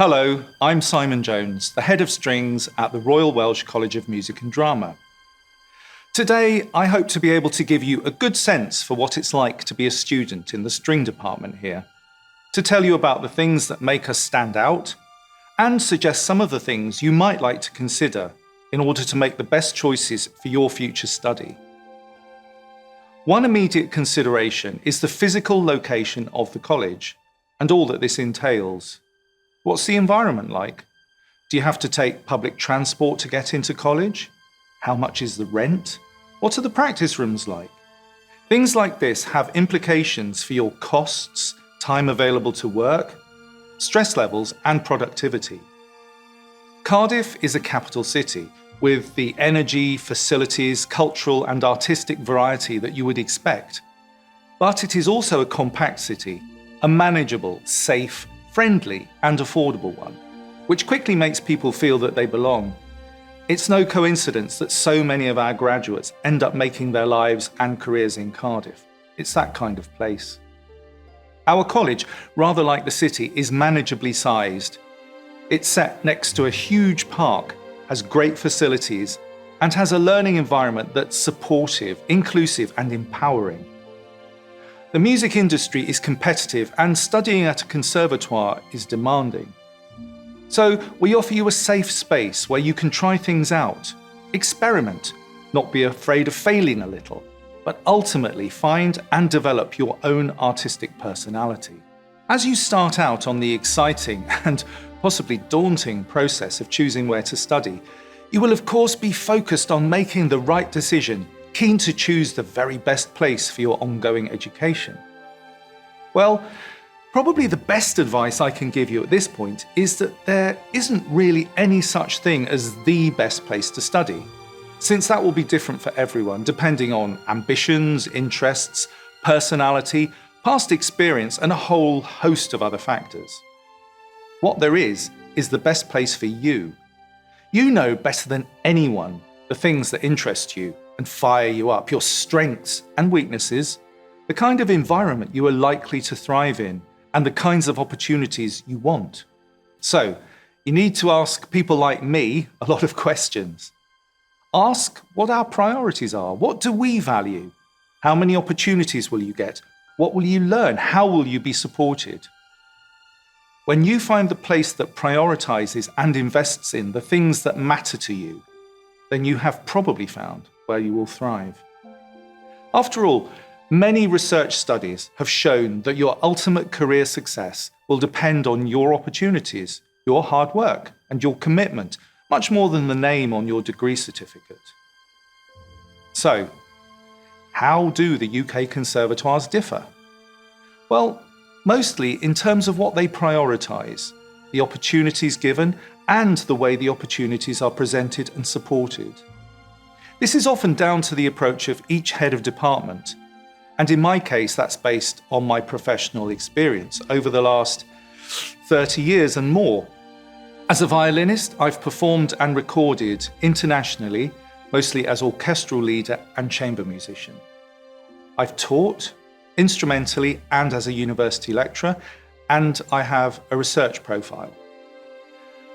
Hello, I'm Simon Jones, the Head of Strings at the Royal Welsh College of Music and Drama. Today, I hope to be able to give you a good sense for what it's like to be a student in the string department here, to tell you about the things that make us stand out, and suggest some of the things you might like to consider in order to make the best choices for your future study. One immediate consideration is the physical location of the college and all that this entails. What's the environment like? Do you have to take public transport to get into college? How much is the rent? What are the practice rooms like? Things like this have implications for your costs, time available to work, stress levels, and productivity. Cardiff is a capital city with the energy, facilities, cultural and artistic variety that you would expect. But it is also a compact city, a manageable, safe, friendly and affordable one, which quickly makes people feel that they belong. It's no coincidence that so many of our graduates end up making their lives and careers in Cardiff. It's that kind of place. Our college, rather like the city, is manageably sized. It's set next to a huge park, has great facilities, and has a learning environment that's supportive, inclusive, and empowering. The music industry is competitive, and studying at a conservatoire is demanding. So we offer you a safe space where you can try things out, experiment, not be afraid of failing a little, but ultimately find and develop your own artistic personality. As you start out on the exciting and possibly daunting process of choosing where to study, you will of course be focused on making the right decision, keen to choose the very best place for your ongoing education. Well, probably the best advice I can give you at this point is that there isn't really any such thing as the best place to study, since that will be different for everyone depending on ambitions, interests, personality, past experience, and a whole host of other factors. What there is the best place for you. You know better than anyone the things that interest you and fire you up, your strengths and weaknesses, the kind of environment you are likely to thrive in, and the kinds of opportunities you want. So, you need to ask people like me a lot of questions. Ask what our priorities are. What do we value? How many opportunities will you get? What will you learn? How will you be supported? When you find the place that prioritizes and invests in the things that matter to you, then you have probably found where you will thrive. After all, many research studies have shown that your ultimate career success will depend on your opportunities, your hard work, and your commitment, much more than the name on your degree certificate. So, how do the UK conservatoires differ? Well, mostly in terms of what they prioritise, the opportunities given, and the way the opportunities are presented and supported. This is often down to the approach of each head of department, and in my case that's based on my professional experience over the last 30 years and more. As a violinist, I've performed and recorded internationally, mostly as orchestral leader and chamber musician. I've taught instrumentally and as a university lecturer, and I have a research profile.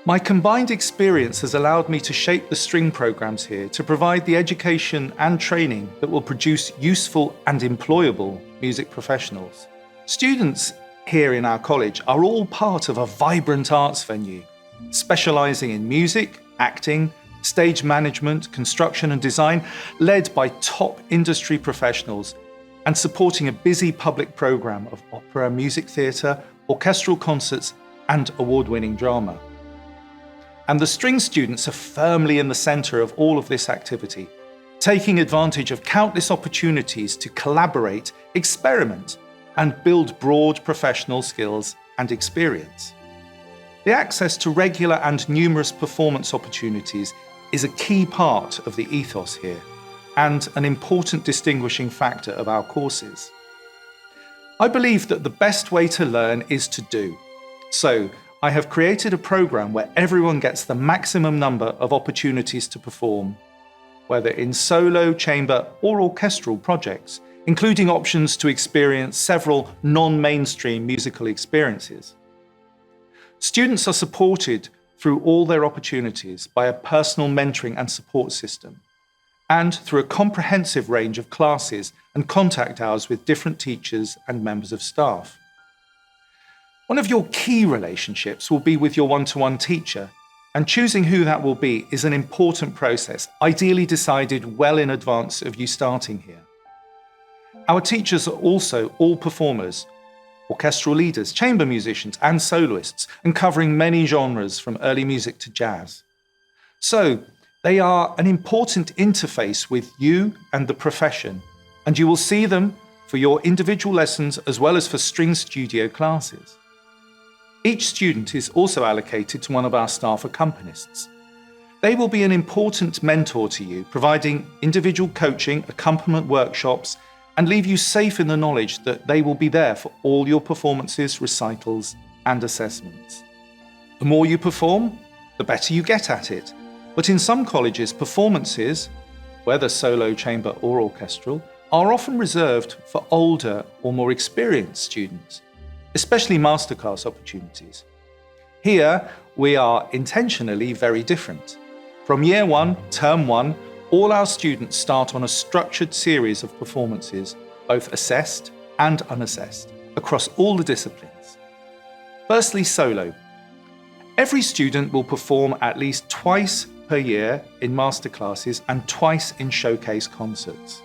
My combined experience has allowed me to shape the string programs here to provide the education and training that will produce useful and employable music professionals. Students here in our college are all part of a vibrant arts venue, specialising in music, acting, stage management, construction and design, led by top industry professionals and supporting a busy public programme of opera, music theatre, orchestral concerts and award-winning drama. And the string students are firmly in the centre of all of this activity, taking advantage of countless opportunities to collaborate, experiment, and build broad professional skills and experience. The access to regular and numerous performance opportunities is a key part of the ethos here, and an important distinguishing factor of our courses. I believe that the best way to learn is to do. So, I have created a programme where everyone gets the maximum number of opportunities to perform, whether in solo, chamber or orchestral projects, including options to experience several non-mainstream musical experiences. Students are supported through all their opportunities by a personal mentoring and support system, and through a comprehensive range of classes and contact hours with different teachers and members of staff. One of your key relationships will be with your one-to-one teacher, and choosing who that will be is an important process, ideally decided well in advance of you starting here. Our teachers are also all performers, orchestral leaders, chamber musicians and soloists, and covering many genres from early music to jazz. So, they are an important interface with you and the profession, and you will see them for your individual lessons as well as for string studio classes. Each student is also allocated to one of our staff accompanists. They will be an important mentor to you, providing individual coaching, accompaniment workshops, and leave you safe in the knowledge that they will be there for all your performances, recitals, and assessments. The more you perform, the better you get at it. But in some colleges, performances, whether solo, chamber, or orchestral, are often reserved for older or more experienced students, especially masterclass opportunities. Here, we are intentionally very different. From year one, term one, all our students start on a structured series of performances, both assessed and unassessed, across all the disciplines. Firstly, solo. Every student will perform at least twice per year in masterclasses and twice in showcase concerts.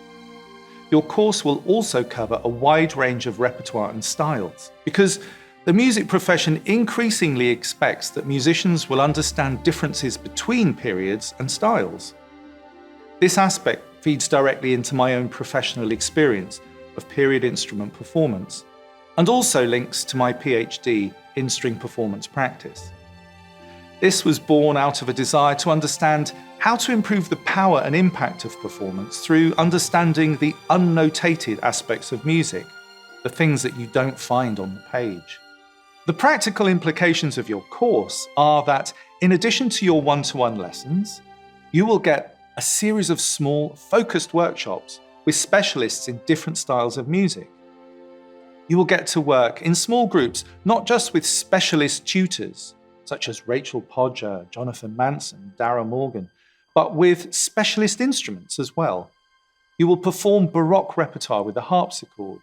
Your course will also cover a wide range of repertoire and styles, because the music profession increasingly expects that musicians will understand differences between periods and styles. This aspect feeds directly into my own professional experience of period instrument performance, and also links to my PhD in string performance practice. This was born out of a desire to understand how to improve the power and impact of performance through understanding the unnotated aspects of music, the things that you don't find on the page. The practical implications of your course are that, in addition to your one-to-one lessons, you will get a series of small, focused workshops with specialists in different styles of music. You will get to work in small groups, not just with specialist tutors, such as Rachel Podger, Jonathan Manson, Dara Morgan, but with specialist instruments as well. You will perform Baroque repertoire with a harpsichord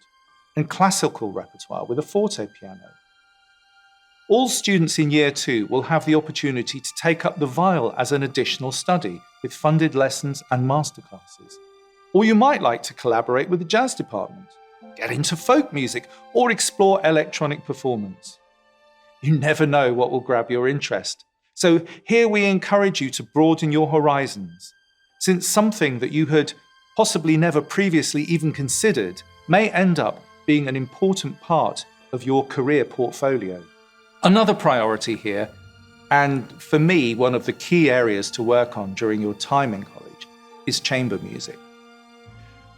and classical repertoire with a forte piano. All students in Year 2 will have the opportunity to take up the viol as an additional study with funded lessons and masterclasses. Or you might like to collaborate with the jazz department, get into folk music, or explore electronic performance. You never know what will grab your interest. So here we encourage you to broaden your horizons, since something that you had possibly never previously even considered may end up being an important part of your career portfolio. Another priority here, and for me one of the key areas to work on during your time in college, is chamber music.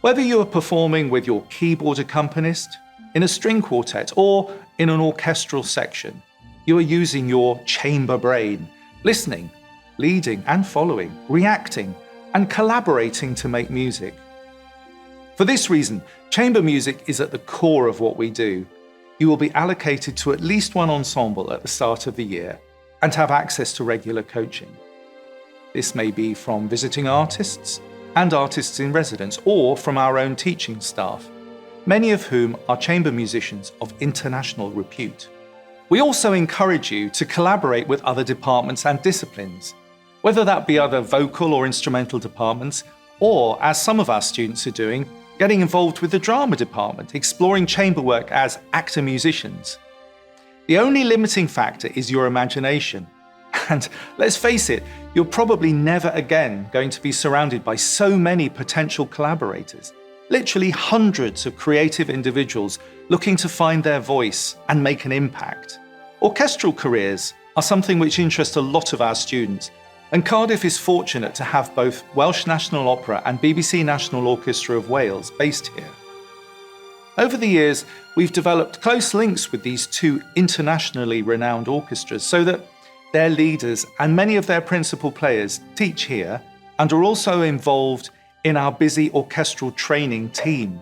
Whether you are performing with your keyboard accompanist, in a string quartet, or in an orchestral section, you are using your chamber brain, listening, leading and following, reacting, and collaborating to make music. For this reason, chamber music is at the core of what we do. You will be allocated to at least one ensemble at the start of the year and have access to regular coaching. This may be from visiting artists and artists in residence, or from our own teaching staff, many of whom are chamber musicians of international repute. We also encourage you to collaborate with other departments and disciplines, whether that be other vocal or instrumental departments, or, as some of our students are doing, getting involved with the drama department, exploring chamber work as actor-musicians. The only limiting factor is your imagination. And let's face it, you're probably never again going to be surrounded by so many potential collaborators, literally hundreds of creative individuals looking to find their voice and make an impact. Orchestral careers are something which interests a lot of our students, and Cardiff is fortunate to have both Welsh National Opera and BBC National Orchestra of Wales based here. Over the years, we've developed close links with these two internationally renowned orchestras so that their leaders and many of their principal players teach here and are also involved in our busy orchestral training team.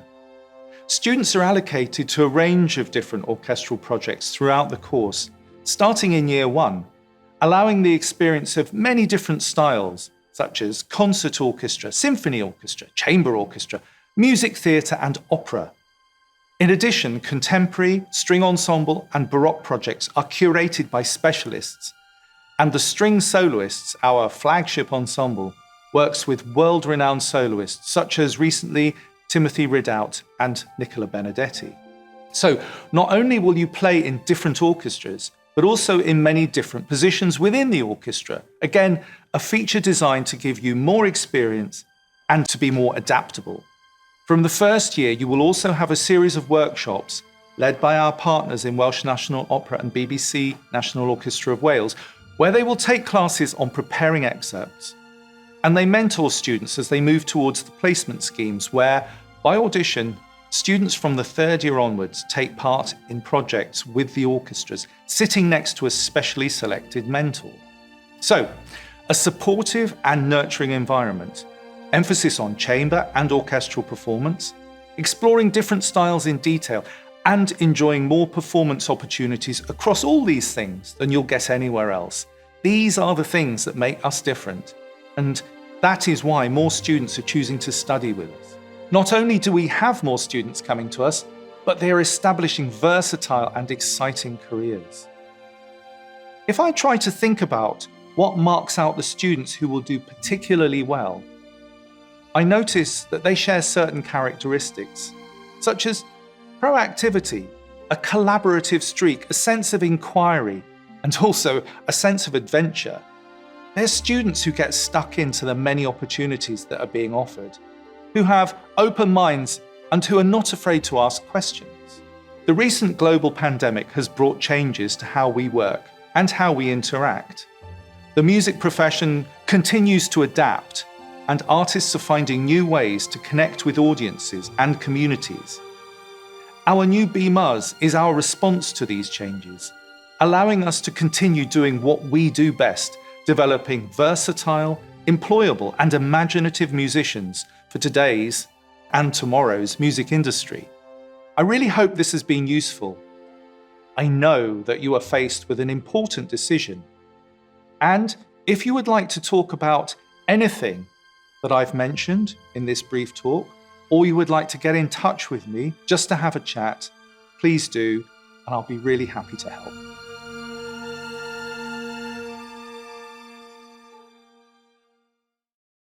Students are allocated to a range of different orchestral projects throughout the course, starting in Year 1, allowing the experience of many different styles, such as concert orchestra, symphony orchestra, chamber orchestra, music theatre and opera. In addition, contemporary, string ensemble and baroque projects are curated by specialists, and the String Soloists, our flagship ensemble, works with world-renowned soloists such as recently Timothy Ridout and Nicola Benedetti. So not only will you play in different orchestras, but also in many different positions within the orchestra. Again, a feature designed to give you more experience and to be more adaptable. From the first year, you will also have a series of workshops led by our partners in Welsh National Opera and BBC National Orchestra of Wales, where they will take classes on preparing excerpts. And they mentor students as they move towards the placement schemes where, by audition, students from the third year onwards take part in projects with the orchestras, sitting next to a specially selected mentor. So, a supportive and nurturing environment, emphasis on chamber and orchestral performance, exploring different styles in detail, and enjoying more performance opportunities across all these things than you'll get anywhere else. These are the things that make us different, and that is why more students are choosing to study with us. Not only do we have more students coming to us, but they are establishing versatile and exciting careers. If I try to think about what marks out the students who will do particularly well, I notice that they share certain characteristics, such as proactivity, a collaborative streak, a sense of inquiry, and also a sense of adventure. They're students who get stuck into the many opportunities that are being offered, who have open minds and who are not afraid to ask questions. The recent global pandemic has brought changes to how we work and how we interact. The music profession continues to adapt, and artists are finding new ways to connect with audiences and communities. Our new BMUS is our response to these changes, allowing us to continue doing what we do best, developing versatile, employable and imaginative musicians for today's and tomorrow's music industry. I really hope this has been useful. I know that you are faced with an important decision, and if you would like to talk about anything that I've mentioned in this brief talk, or you would like to get in touch with me just to have a chat, please do, and I'll be really happy to help.